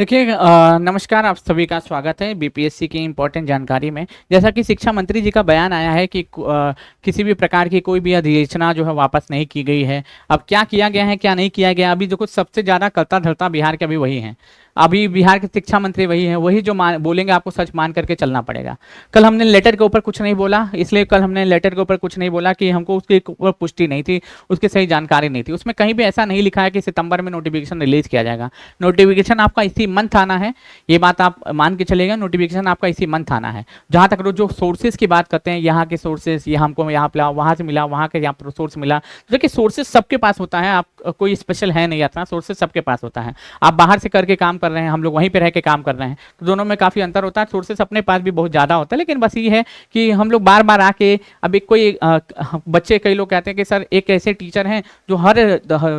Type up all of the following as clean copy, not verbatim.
देखिए नमस्कार, आप सभी का स्वागत है बीपीएससी की इम्पोर्टेंट जानकारी में। जैसा कि शिक्षा मंत्री जी का बयान आया है कि किसी भी प्रकार की कोई भी अधिसूचना जो है वापस नहीं की गई है। अब क्या किया गया है क्या नहीं किया गया, अभी जो कुछ सबसे ज़्यादा करता धरता बिहार के अभी वही है। अभी बिहार के शिक्षा मंत्री वही है, वही जो बोलेंगे आपको सच मान करके चलना पड़ेगा। कल हमने लेटर के ऊपर कुछ नहीं बोला, इसलिए कल हमने लेटर के ऊपर कुछ नहीं बोला कि हमको उसके ऊपर पुष्टि नहीं थी, उसकी सही जानकारी नहीं थी। उसमें कहीं भी ऐसा नहीं लिखा है कि सितंबर में नोटिफिकेशन रिलीज किया जाएगा। नोटिफिकेशन आपका इसी मंथ आना है, ये बात आप मान के चलेगा। नोटिफिकेशन आपका इसी मंथ आना है। जहाँ तक जो सोर्सेज की बात करते हैं, यहाँ के सोर्सेज, ये हमको यहाँ पे वहाँ से मिला, वहाँ के यहाँ पर सोर्स मिला। तो देखिए सोर्सेज सबके पास होता है, आप कोई स्पेशल है नहीं आता, सोर्सेज सबके पास होता है। आप बाहर से करके काम कर रहे हैं, हम लोग वहीं पे रह के काम कर रहे हैं, तो दोनों में काफ़ी अंतर होता है। सोर्सेज अपने पास भी बहुत ज़्यादा होता है, लेकिन बस ये है कि हम लोग बार बार आके अब एक कोई बच्चे कई लोग कहते हैं कि सर एक ऐसे टीचर हैं जो हर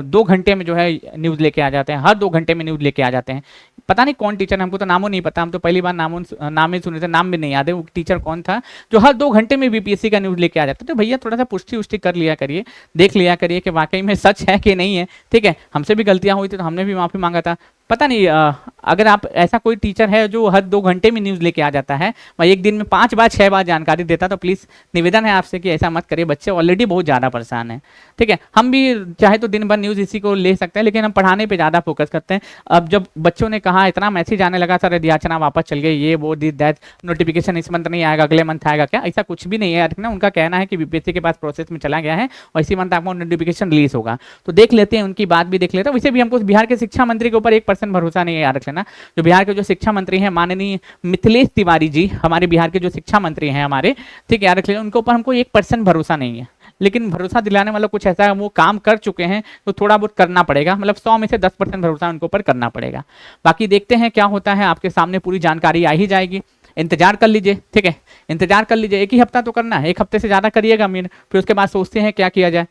2 घंटे में जो है न्यूज़ लेके आ जाते हैं, हर 2 घंटे में न्यूज़ लेके आ जाते हैं। पता नहीं कौन टीचर है, हमको तो नामों नहीं पता, हम तो पहली बार नाम ही सुने थे, नाम भी नहीं याद है वो टीचर कौन था जो हर 2 घंटे में बीपीएससी का न्यूज़ लेके आ जाता है। तो भैया थोड़ा सा पुष्टि उष्टि कर लिया करिए, देख लिया करिए कि वाकई में सच है कि नहीं है। ठीक है, हमसे भी गलतियां हुई थी तो हमने भी माफ़ी मांगा था। पता नहीं अगर आप ऐसा कोई टीचर है जो हर 2 घंटे में न्यूज़ लेके आ जाता है, वह एक दिन में 5 बार 6 बार जानकारी देता, तो प्लीज़ निवेदन है आपसे कि ऐसा मत करिए। बच्चे ऑलरेडी बहुत ज़्यादा परेशान हैं। ठीक है, हम भी चाहे तो दिन भर न्यूज़ इसी को ले सकते हैं, लेकिन हम पढ़ाने पे ज़्यादा फोकस करते हैं। अब जब बच्चों ने कहा, इतना मैसेज आने लगा सर अधियाचना वापस चल गई, ये वो दिस दैट, नोटिफिकेशन इस मंथ नहीं आएगा, अगले मंथ आएगा, क्या ऐसा कुछ भी नहीं है ना। उनका कहना है कि बीपीएससी के पास प्रोसेस में चला गया है और इसी मंथ आपको नोटिफिकेशन रिलीज होगा। तो देख लेते हैं, उनकी बात भी देख लेते हैं। वैसे भी हमको बिहार के शिक्षा मंत्री के ऊपर 1% भरोसा नहीं है, याद रख लेना। जो बिहार के जो शिक्षा मंत्री हैं माननीय मिथिलेश तिवारी जी, हमारे बिहार के जो शिक्षा मंत्री हैं हमारे, ठीक है, याद रख लेना, उनके ऊपर हमको 1% भरोसा नहीं है। लेकिन भरोसा दिलाने वाला कुछ ऐसा है, वो काम कर चुके हैं तो थोड़ा बहुत करना पड़ेगा, मतलब 100 में से 10% भरोसा उनके ऊपर करना पड़ेगा। बाकी देखते हैं क्या होता है, आपके सामने पूरी जानकारी आ ही जाएगी, इंतजार कर लीजिए। ठीक है, इंतजार कर लीजिए, एक ही हफ्ता तो करना है, एक हफ्ते से ज़्यादा करिएगा मीन, फिर उसके बाद सोचते हैं क्या किया जाए।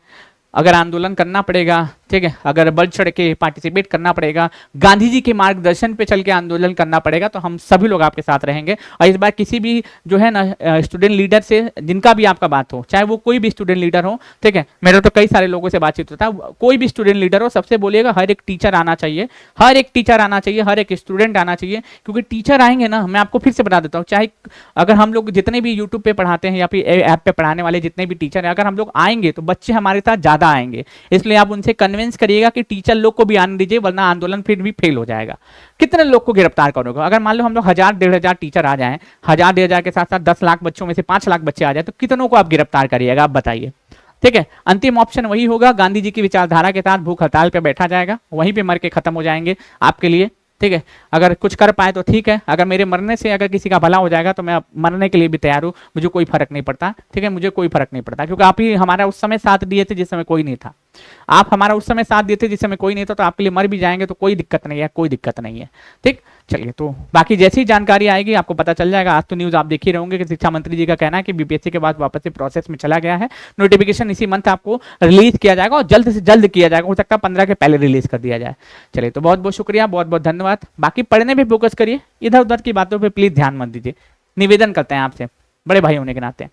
अगर आंदोलन करना पड़ेगा, ठीक है, अगर बढ़ चढ़ के पार्टिसिपेट करना पड़ेगा, गांधी जी के मार्गदर्शन पे चल के आंदोलन करना पड़ेगा, तो हम सभी लोग आपके साथ रहेंगे। और इस बार किसी भी जो है ना स्टूडेंट लीडर से जिनका भी आपका बात हो, चाहे वो कोई भी स्टूडेंट लीडर हो, ठीक है, मेरा तो कई सारे लोगों से बातचीत होता है, कोई भी स्टूडेंट लीडर हो, सबसे बोलिएगा हर एक टीचर आना चाहिए, हर एक टीचर आना चाहिए, हर एक स्टूडेंट आना चाहिए। क्योंकि टीचर आएंगे ना, मैं आपको फिर से बता देता हूँ, चाहे अगर हम लोग जितने भी यूट्यूब पे पढ़ाते हैं या फिर ऐप पे पढ़ाने वाले जितने भी टीचर हैं, अगर हम लोग आएंगे तो बच्चे हमारे साथ ज़्यादा आएंगे। इसलिए आप उनसे कन्विंस करिएगा कि टीचर लोग को भी आने दीजिए, वरना आंदोलन फिर भी फेल हो जाएगा। कितने लोग को गिरफ्तार करोगे? अगर मान लो हम लोग 1000-1500 टीचर आ जाएं, 1000-1500 के साथ साथ 10 लाख बच्चों में से 5 लाख बच्चे आ जाए, तो कितनों को आप गिरफ्तार करिएगा, आप बताइए। ठीक है, अंतिम ऑप्शन वही होगा, गांधी जी की विचारधारा के साथ भूख हड़ताल पे बैठा जाएगा, वहीं पे मर के खत्म हो जाएंगे आपके लिए। ठीक है, अगर कुछ कर पाए तो ठीक है, अगर मेरे मरने से अगर किसी का भला हो जाएगा तो मैं मरने के लिए भी तैयार हूँ, मुझे कोई फर्क नहीं पड़ता। ठीक है, मुझे कोई फर्क नहीं पड़ता, क्योंकि आप ही हमारा उस समय साथ दिए थे जिस समय कोई नहीं था। आप हमारा उस समय साथ दिए थे जिस समय कोई नहीं था, तो आपके लिए मर भी जाएंगे तो कोई दिक्कत नहीं है, कोई दिक्कत नहीं है। ठीक, चलिए, तो बाकी जैसी जानकारी आएगी आपको पता चल जाएगा। आज तो न्यूज़ आप देख ही रहोगे कि शिक्षा मंत्री जी का कहना है कि बीपीएससी के बाद वापस से प्रोसेस में चला गया है, नोटिफिकेशन इसी मंथ आपको रिलीज किया जाएगा और जल्द से जल्द किया जाएगा, हो सकता है 15 के पहले रिलीज कर दिया जाए। चलिए, तो बहुत बहुत शुक्रिया, बहुत बहुत धन्यवाद। बाकी पढ़ने पे फोकस करिए, इधर उधर की बातों पर प्लीज ध्यान मत दीजिए, निवेदन करते हैं आपसे बड़े भाई होने के नाते।